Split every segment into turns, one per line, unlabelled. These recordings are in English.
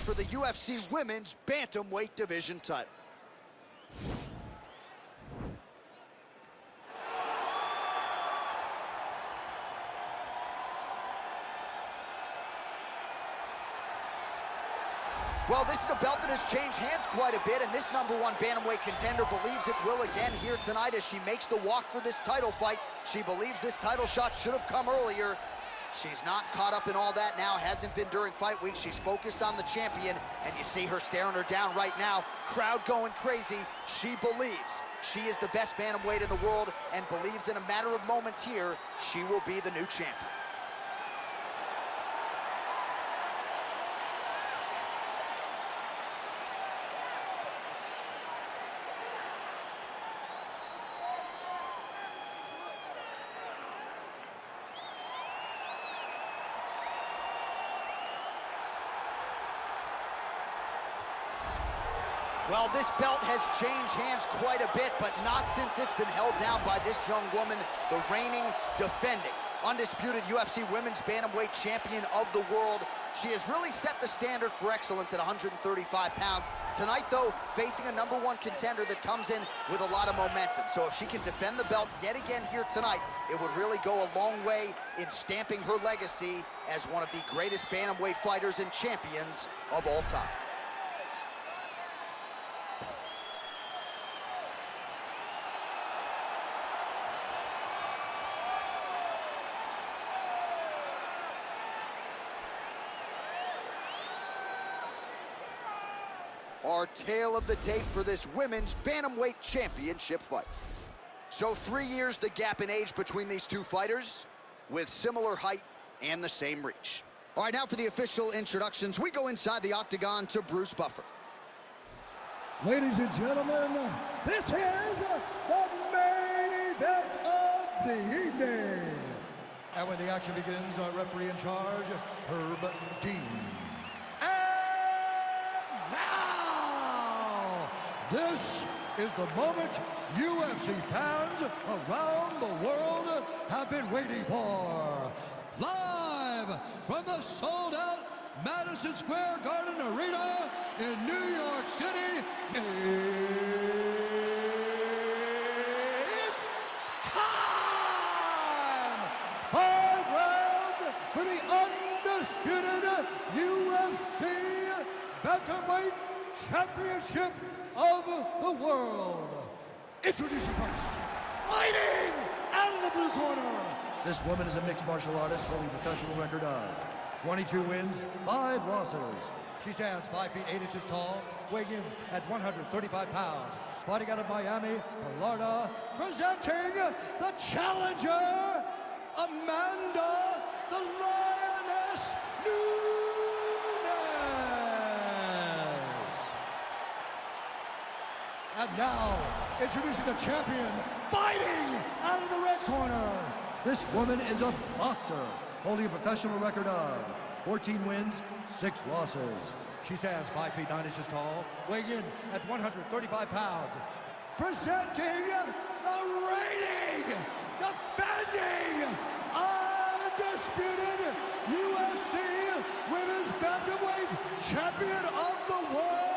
for the UFC Women's Bantamweight Division title. Well, this is a belt that has changed hands quite a bit, and this #1 bantamweight contender believes it will again here tonight as she makes the walk for this title fight. She believes this title shot should have come earlier. She's not caught up in all that now, hasn't been during fight week. She's focused on the champion, and you see her staring her down right now. Crowd going crazy. She believes she is the best bantamweight in the world and believes in a matter of moments here, she will be the new champion. Well, this belt has changed hands quite a bit, but not since it's been held down by this young woman, the reigning, defending, undisputed UFC Women's Bantamweight Champion of the world. She has really set the standard for excellence at 135 pounds. Tonight, though, facing a #1 contender that comes in with a lot of momentum. So if she can defend the belt yet again here tonight, it would really go a long way in stamping her legacy as one of the greatest bantamweight fighters and champions of all time. Our tale of the tape for this Women's Bantamweight Championship fight. So 3 years the gap in age between these two fighters, with similar height and the same reach. All right, now for the official introductions, we go inside the octagon to Bruce Buffer.
Ladies and gentlemen, this is the main event of the evening. And when the action begins, our referee in charge, Herb Dean. This is the moment UFC fans around the world have been waiting for. Live from the sold-out Madison Square Garden Arena in New York City, it's time! 5 rounds for the undisputed UFC Bantamweight Championship of the world. Introducing first, fighting out of the blue corner. This woman is a mixed martial artist holding a professional record of 22 wins, 5 losses. She stands 5 feet 8 inches tall, weighing in at 135 pounds. Fighting out of Miami, Florida, presenting the challenger, Amanda the Lioness Nunes. And now, introducing the champion, fighting out of the red corner. This woman is a boxer, holding a professional record of 14 wins, 6 losses. She stands 5 feet 9 inches tall, weighing in at 135 pounds. Presenting the reigning, defending, undisputed UFC Women's Bantamweight Champion of the world,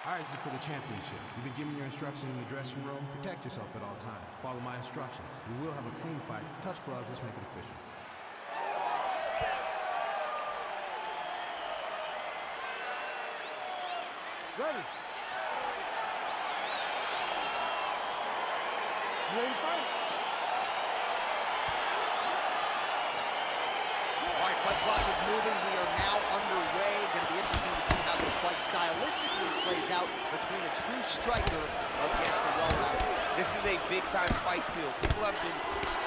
All right, this is for the championship. You've been given your instructions in the dressing room. Protect yourself at all times. Follow my instructions. We will have a clean fight. Touch gloves. Let's make it official.
Ready. You ready to fight?
All right, fight clock is moving. We are now underway. Going to be interesting to see how this fight stylistically plays out between a true striker against a well-rounded.
This is a big-time fight field. People have been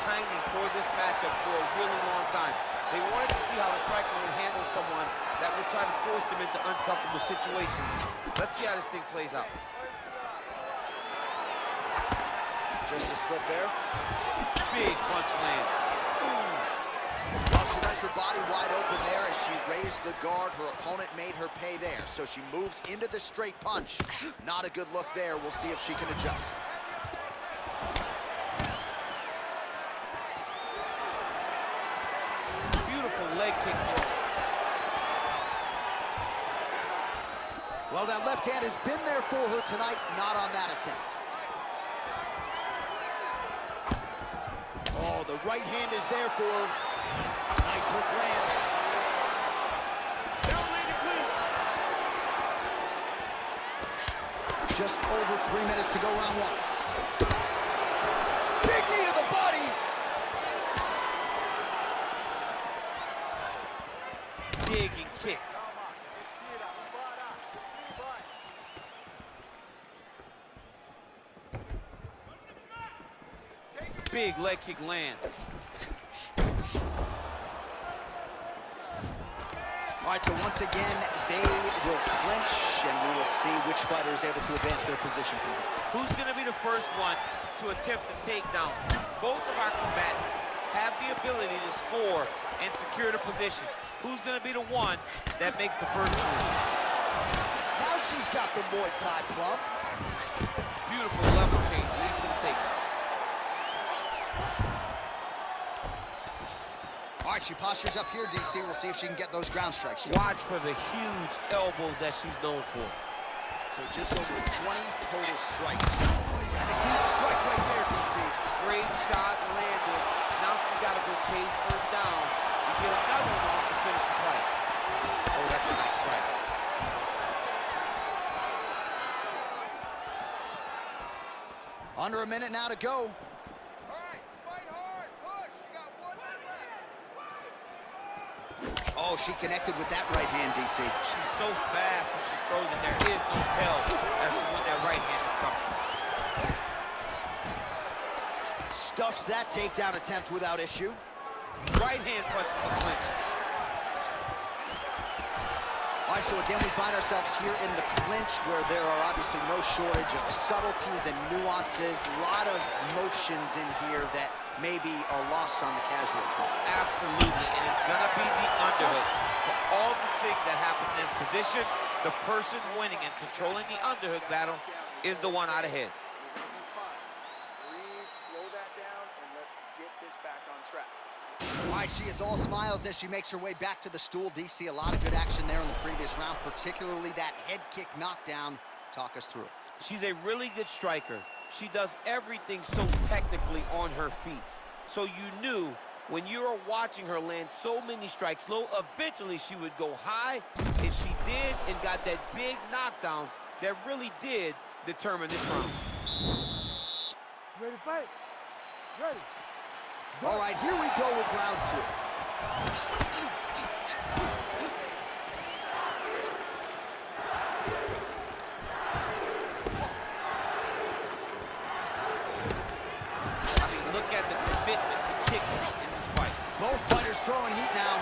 pining for this matchup for a really long time. They wanted to see how a striker would handle someone that would try to force them into uncomfortable situations. Let's see how this thing plays out.
Just a slip there.
Big punch land.
Well, so that drives her body wide open there as she raised the guard. Her opponent made her pay there. So she moves into the straight punch. Not a good look there. We'll see if she can adjust.
Beautiful leg kick.
Well, that left hand has been there for her tonight. Not on that attempt. Oh, the right hand is there for her. Nice hook lands. Just over 3 minutes to go, round one. Big knee to the body.
Dig and kick. Big leg kick land.
All right, so once again, they will clinch, and we will see which fighter is able to advance their position from here.
Who's going to be the first one to attempt the takedown? Both of our combatants have the ability to score and secure the position. Who's going to be the one that makes the first move?
Now she's got the Muay Thai plum.
Beautiful level change, leads to the takedown.
All right, she postures up here, DC. We'll see if she can get those ground strikes.
Watch for the huge elbows that she's known for.
So just over 20 total strikes. Oh, is that a huge strike right there, DC?
Great shot landed. Now she's got to go chase her down and get another one off to finish the fight. Oh, that's a nice strike.
Under a minute now to go. Oh, she connected with that right hand, DC.
She's so fast when she throws it, there is no tell as to when that right hand is coming.
Stuffs that takedown attempt without issue.
Right hand punch to the clinch.
All right, so again, we find ourselves here in the clinch where there are obviously no shortage of subtleties and nuances. A lot of motions in here that maybe are lost on the casual front.
Absolutely, and it's gonna be the underhook. For all the things that happen in this position, the person winning and controlling the underhook battle is the one out ahead.
Breathe, slow that down, and let's get this back on track.
All right, she is all smiles as she makes her way back to the stool. DC, a lot of good action there in the previous round, particularly that head kick knockdown. Talk us through it.
She's a really good striker. She does everything so technically on her feet. So you knew when you were watching her land so many strikes low, eventually she would go high, and she did, and got that big knockdown that really did determine this round.
Ready to fight? Ready.
All right, here we go with round two.
Look at the commitment to kick in this fight.
Both fighters throwing heat now.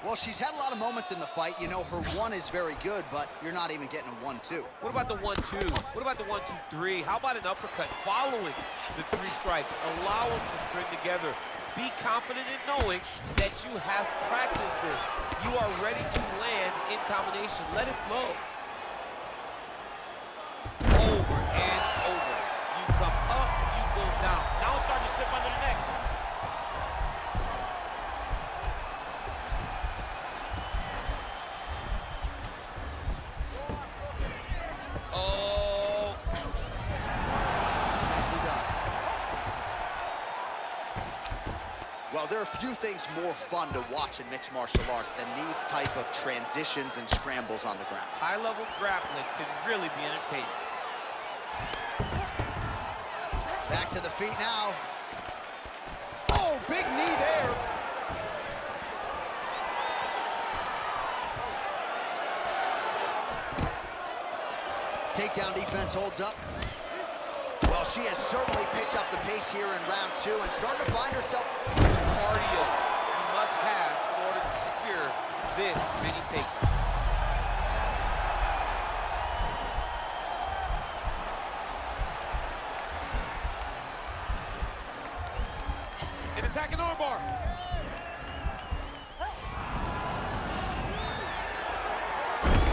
Well, she's had a lot of moments in the fight. You know, her one is very good, but you're not even getting a 1-2.
What about the 1-2? What about the 1-2-3? How about an uppercut following the 3 strikes? Allow them to string together. Be confident in knowing that you have practiced this. You are ready to land in combination. Let it flow. Over and over. You come up, you go down. Now it's starting to slip under the neck. Oh.
Nicely done. Well, there are few things more fun to watch in mixed martial arts than these type of transitions and scrambles on the ground.
High-level grappling can really be entertaining.
Back to the feet now. Oh, big knee there. Takedown defense holds up. Well, she has certainly picked up the pace here in round 2 and starting to find herself.
Cardio you must have in order to secure this many takedowns. And attacking armbar.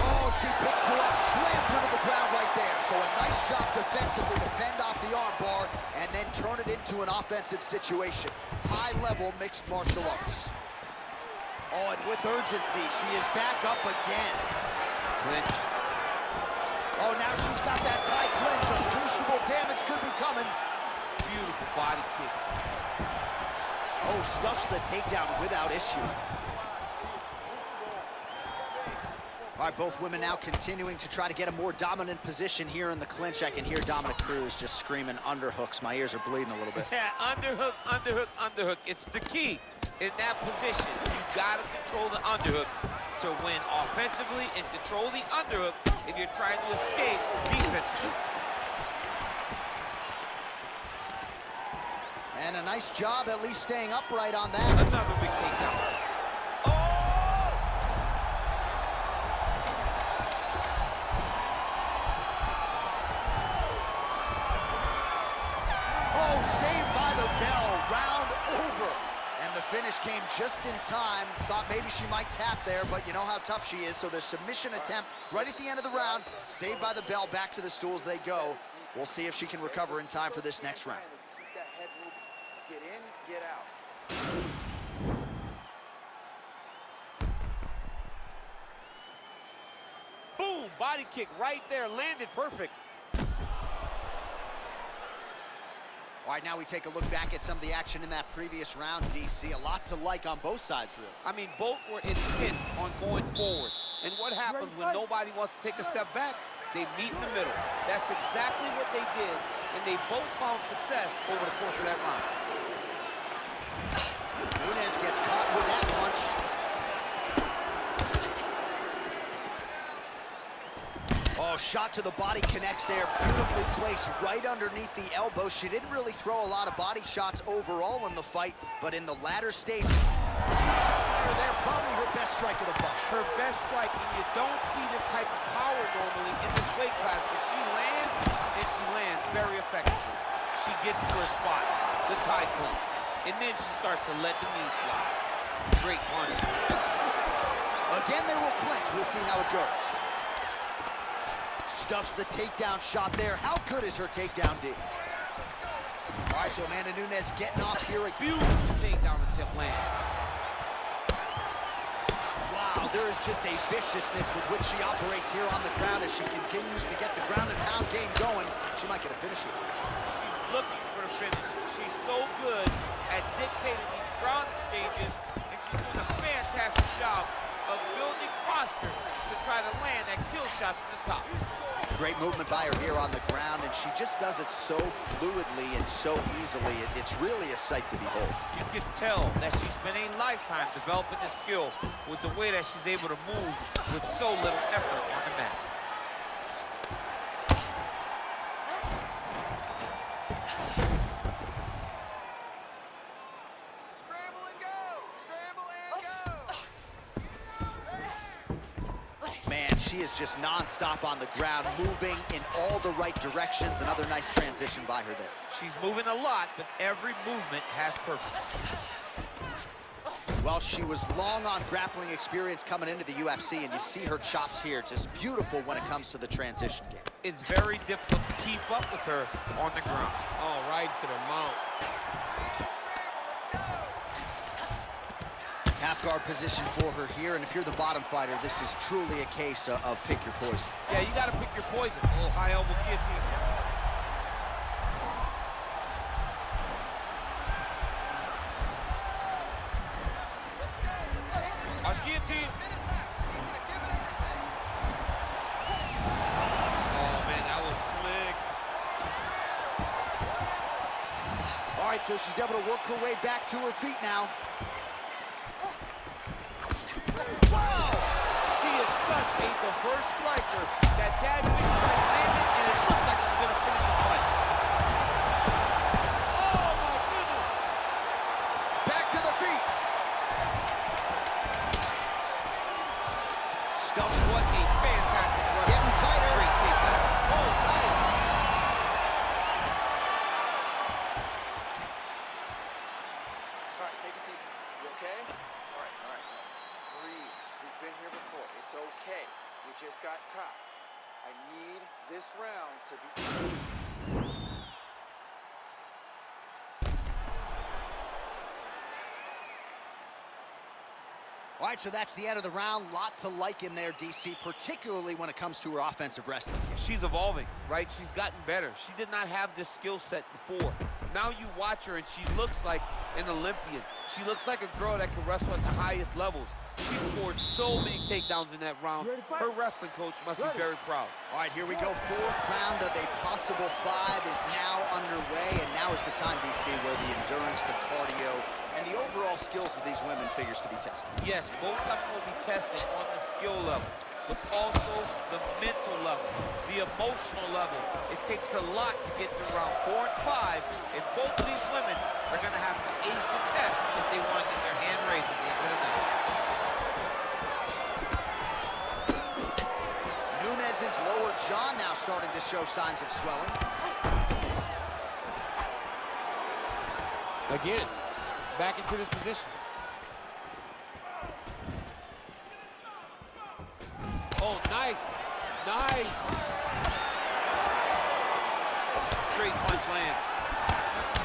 Oh, she picks her up, slams her to the ground right there. So a nice job defensively to fend off the armbar and then turn it into an offensive situation. High-level mixed martial arts. Oh, and with urgency, she is back up again.
Clinch.
Oh, now she's got that tight clinch. Appreciable damage could be coming.
Beautiful body kick.
Oh, stuffs the takedown without issue. All right, both women now continuing to try to get a more dominant position here in the clinch. I can hear Dominic Cruz just screaming underhooks. My ears are bleeding a little bit.
Yeah, underhook, underhook, underhook. It's the key in that position. You gotta control the underhook to win offensively and control the underhook if you're trying to escape defensively.
And a nice job at least staying upright on that.
Another big takedown.
Oh, saved by the bell, round over. And the finish came just in time. Thought maybe she might tap there, but you know how tough she is. So the submission attempt right at the end of the round, saved by the bell, back to the stools they go. We'll see if she can recover in time for this next round.
Let's keep that head moving. Get in, get out.
Boom, body kick right there, landed perfect.
All right, now we take a look back at some of the action in that previous round, DC. A lot to like on both sides, really.
I mean, both were intent on going forward. And what happens when nobody wants to take a step back? They meet in the middle. That's exactly what they did, and they both found success over the course of that round.
Nunes gets caught with that punch. Oh, shot to the body connects there. Beautifully placed right underneath the elbow. She didn't really throw a lot of body shots overall in the fight, but in the latter stage, there, probably her best strike of the fight.
Her best strike, and you don't see this type of power normally in this weight class, but she lands, and she lands very effectively. She gets to her spot, the tie clinch, and then she starts to let the knees fly. Great punch.
Again, they will clinch. We'll see how it goes. Stuffs the takedown shot there. How good is her takedown, D? All right, so Amanda Nunes getting off here.
Beautiful takedown attempt land.
Wow, there is just a viciousness with which she operates here on the ground as she continues to get the ground and pound game going. She might get a finish here.
She's looking for a finish. She's so good at dictating these ground exchanges, and she's doing a fantastic job of building posture to try to land that kill shot from the top.
Great movement by her here on the ground, and she just does it so fluidly and so easily. It's really a sight to behold.
You can tell that she spent a lifetime developing this skill with the way that she's able to move with so little effort on the mat.
Scramble and go! Scramble and go!
Man, she is just nonstop on the ground, moving in all the right directions. Another nice transition by her there.
She's moving a lot, but every movement has purpose.
Well, she was long on grappling experience coming into the UFC, and you see her chops here, just beautiful when it comes to the transition game.
It's very difficult to keep up with her on the ground. Oh, right to the mount.
Half guard position for her here, and if you're the bottom fighter, this is truly a case of pick your poison.
Yeah, you gotta pick your poison. A little high elbow guillotine. Watch guillotine. Oh man, that was slick.
All right, so she's able to work her way back to her feet now. Wow!
She is such a diverse striker that mixed fight landed, and it looks like she's gonna finish this fight. Oh my goodness!
Back to the feet.
Stuffs, what a fantastic rush.
Getting tighter.
Great takedown. Oh, nice.
just got caught. I need this round to be...
All right, so that's the end of the round. Lot to like in there, DC, particularly when it comes to her offensive wrestling.
She's evolving, right? She's gotten better. She did not have this skill set before. Now you watch her, and she looks like an Olympian. She looks like a girl that can wrestle at the highest levels. She scored so many takedowns in that round. Her wrestling coach must be very proud.
All right, here we go. Fourth round of a possible 5 is now underway, and now is the time, DC, where the endurance, the cardio, and the overall skills of these women figures to be tested.
Yes, both of them will be tested on the skill level, but also the mental level, the emotional level. It takes a lot to get through round 4 and 5, and both of these women are going to have to ace the test if they want to get their hand raised at the end of the night.
Nunes' lower jaw now starting to show signs of swelling.
Again, back into this position. Oh, nice. Nice. Straight punch lands.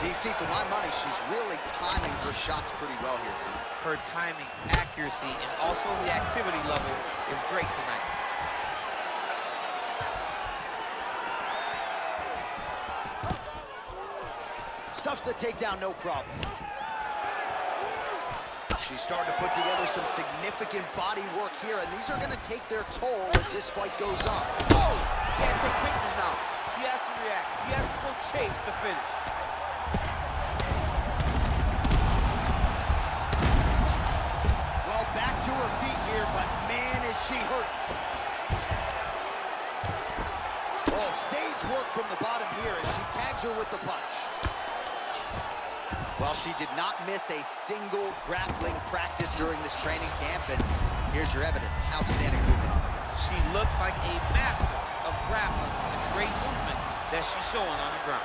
DC, for my money, she's really timing her shots pretty well here tonight.
Her timing, accuracy, and also the activity level is great tonight.
Stuffs the takedown, no problem. She's starting to put together some significant body work here, and these are going to take their toll as this fight goes on.
Oh! Can't take pictures now. She has to react. She has to go chase the finish.
Well, back to her feet here, but man, is she hurt. Oh, sage work from the bottom here as she tags her with the punch. Well, she did not miss a single grappling practice during this training camp, and here's your evidence. Outstanding movement on the ground.
She looks like a master of grappling and great movement that she's showing on the ground.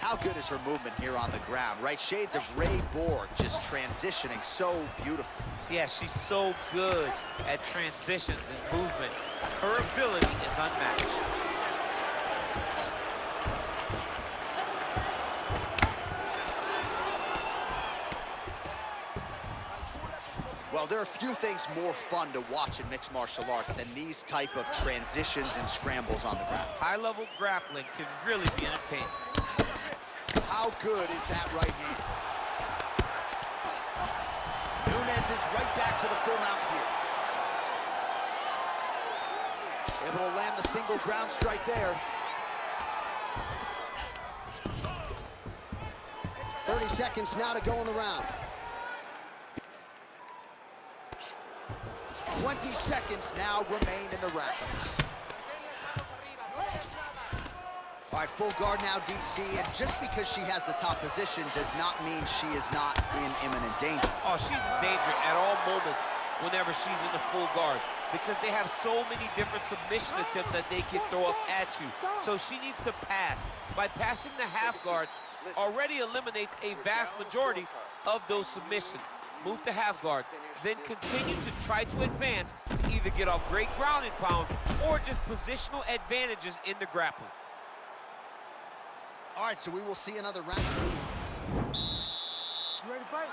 How good is her movement here on the ground, right? Shades of Ray Borg, just transitioning so beautifully.
Yeah, she's so good at transitions and movement. Her ability is unmatched.
Well, there are few things more fun to watch in mixed martial arts than these type of transitions and scrambles on the ground.
High-level grappling can really be entertaining.
How good is that right hand? Nunes is right back to the full mount here. Able to land the single ground strike there. 30 seconds now to go in the round. 20 seconds now remain in the round. All right, full guard now, DC, and just because she has the top position does not mean she is not in imminent danger.
Oh, she's in danger at all moments whenever she's in the full guard, because they have so many different submission attempts that they can throw up at you. So she needs to pass. By passing the half guard, already eliminates a vast majority of those submissions. Move to half guard, then continue to try to advance, either get off great ground and pound, or just positional advantages in the grappling.
All right, so we will see another round.
You ready to fight?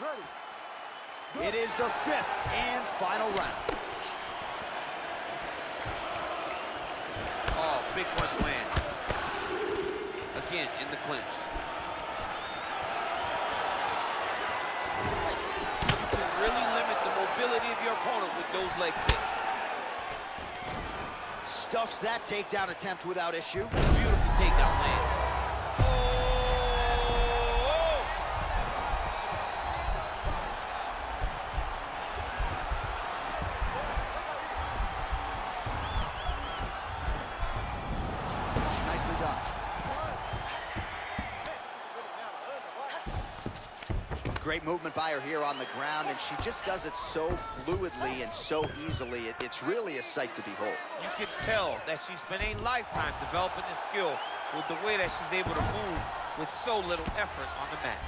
Ready.
It is the 5th and final round.
Oh, big punch land. Again, in the clinch. You can really limit the mobility of your opponent with those leg kicks.
Stuffs that takedown attempt without issue.
Beautiful takedown land. Oh!
Nicely done. Great movement by her here on the ground, and she just does it so fluidly and so easily. It's really a sight to behold.
You can tell that she's spent a lifetime developing this skill with the way that she's able to move with so little effort on the mat.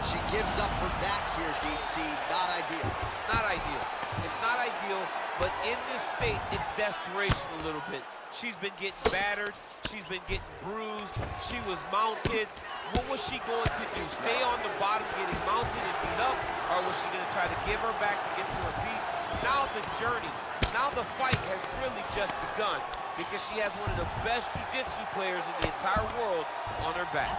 And she gives up her back here, DC. Not ideal.
Not ideal. It's not ideal, but in this state, it's desperation a little bit. She's been getting battered. She's been getting bruised. She was mounted. What was she going to do? Stay on the bottom getting mounted and beat up? Or was she going to try to give her back to get to her feet? Now the journey, now the fight has really just begun because she has one of the best jiu-jitsu players in the entire world on her back.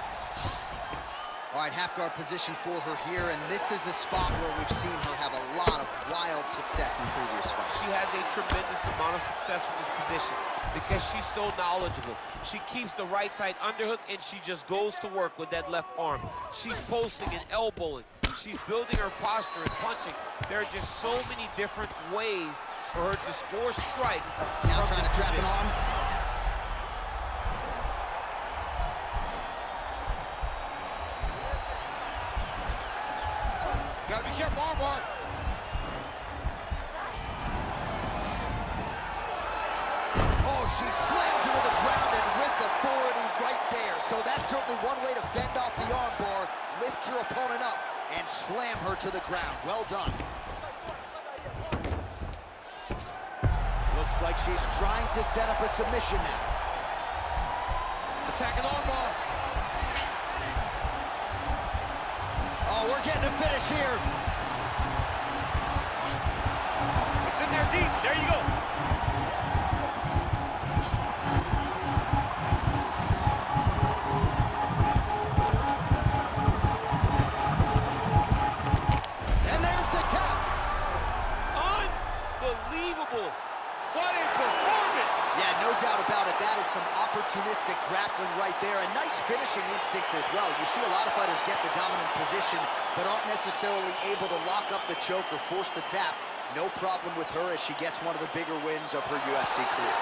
All right, half guard position for her here, and this is a spot where we've seen her have a lot of wild success in previous fights.
She has a tremendous amount of success from this position because she's so knowledgeable. She keeps the right side underhook, and she just goes to work with that left arm. She's posting and elbowing. She's building her posture and punching. There are just so many different ways for her to score strikes.
Now trying to trap an arm.
Gotta be careful, armbar.
Oh, she slams her to the ground and with authority right there. So that's certainly one way to fend off the armbar. Lift your opponent up and slam her to the ground. Well done. Looks like she's trying to set up a submission now.
Attacking armbar.
Oh, we're getting a finish here.
It's in there deep. There you go.
And there's the tap.
Unbelievable. What a performance.
Yeah, no doubt about it. That is some opportunistic grappling right there, and nice finishing instincts as well. You see a lot of fighters get the dominant position, but aren't necessarily able to lock up the choke or force the tap. No problem with her as she gets one of the bigger wins of her UFC career.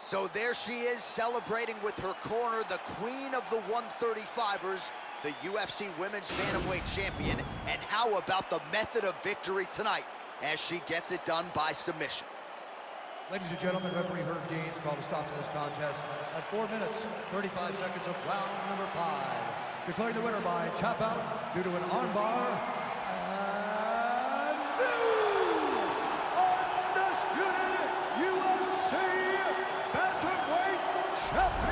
So there she is, celebrating with her corner, the queen of the 135ers, the UFC Women's Bantamweight champion. And how about the method of victory tonight as she gets it done by submission?
Ladies and gentlemen, referee Herb Deans called a stop to this contest at 4 minutes, 35 seconds of round number 5. Declaring the winner by tap out due to an armbar, and new undisputed UFC Bantamweight champion.